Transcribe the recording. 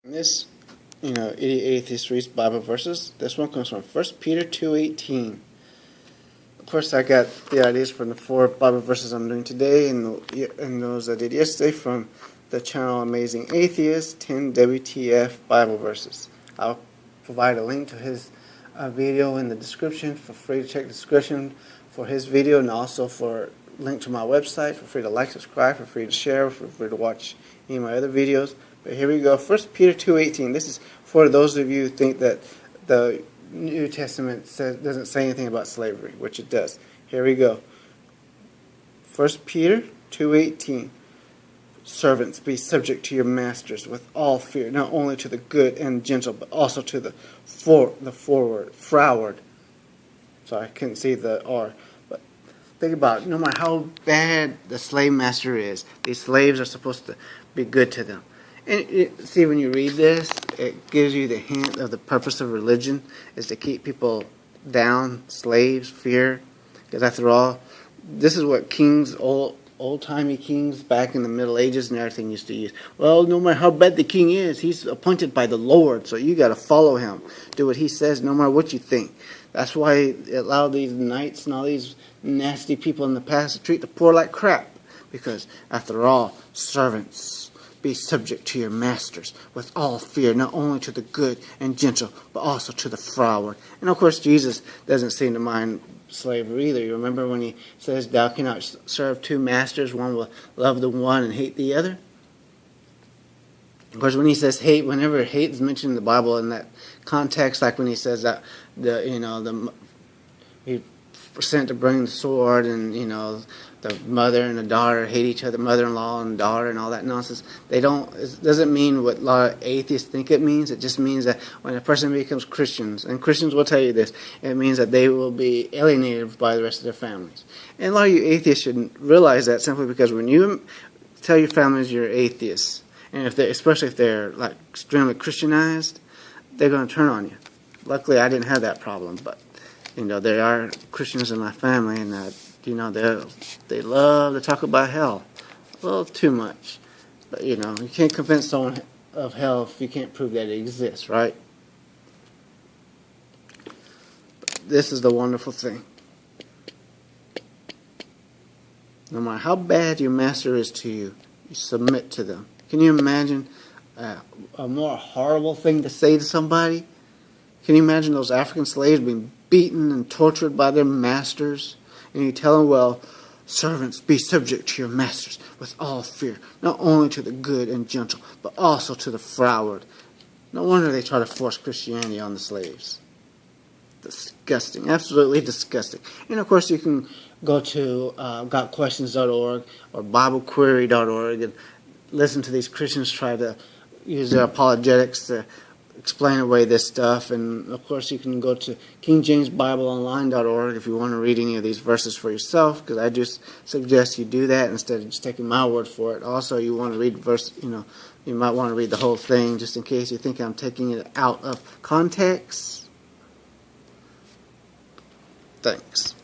This, idiot atheist reads Bible verses. This one comes from 1 Peter 2:18. Of course, I got the ideas from the 4 Bible verses I'm doing today, and those I did yesterday from the channel Amazing Atheist, 10 WTF Bible verses. I'll provide a link to his video in the description. Feel free to check the description for his video, and also for a link to my website. Feel free to like, subscribe, feel free to share, feel free to watch any of my other videos. But here we go. 1 Peter 2:18. This is for those of you who think that the New Testament doesn't say anything about slavery, which it does. Here we go. 1 Peter 2:18. Servants, be subject to your masters with all fear, not only to the good and gentle, but also to the froward. Sorry, I couldn't see the R. But think about it. No matter how bad the slave master is, these slaves are supposed to be good to them. And see, when you read this, it gives you the hint of the purpose of religion is to keep people down, slaves, fear. Because after all, this is what kings, old-timey kings back in the Middle Ages and everything used to use. Well, no matter how bad the king is, he's appointed by the Lord, so you got to follow him. Do what he says, no matter what you think. That's why it allowed these knights and all these nasty people in the past to treat the poor like crap. Because after all, servants, be subject to your masters with all fear, not only to the good and gentle, but also to the froward. And of course, Jesus doesn't seem to mind slavery either. You remember when he says, thou cannot serve two masters, one will love the one and hate the other? Of course, when he says hate, whenever hate is mentioned in the Bible in that context, like when he says that he sent to bring the sword, and the mother and the daughter hate each other, mother-in-law and daughter and all that nonsense. It doesn't mean what a lot of atheists think it means. It just means that when a person becomes Christians, and Christians will tell you this, it means that they will be alienated by the rest of their families. And a lot of you atheists shouldn't realize that, simply because when you tell your families you're atheists, and especially if they're like extremely Christianized, they're going to turn on you. Luckily, I didn't have that problem, but there are Christians in my family, and they love to talk about hell. A little too much. But, you can't convince someone of hell if you can't prove that it exists, right? But this is the wonderful thing. No matter how bad your master is to you, you submit to them. Can you imagine a more horrible thing to say to somebody? Can you imagine those African slaves being beaten and tortured by their masters? And you tell them, well, servants, be subject to your masters with all fear, not only to the good and gentle, but also to the froward. No wonder they try to force Christianity on the slaves. Disgusting, absolutely disgusting. And of course, you can go to gotquestions.org or biblequery.org and listen to these Christians try to use their apologetics to explain away this stuff. And of course, you can go to kingjamesbibleonline.org if you want to read any of these verses for yourself, because I just suggest you do that instead of just taking my word for it. Also, you want to read verse, you might want to read the whole thing just in case you think I'm taking it out of context. Thanks.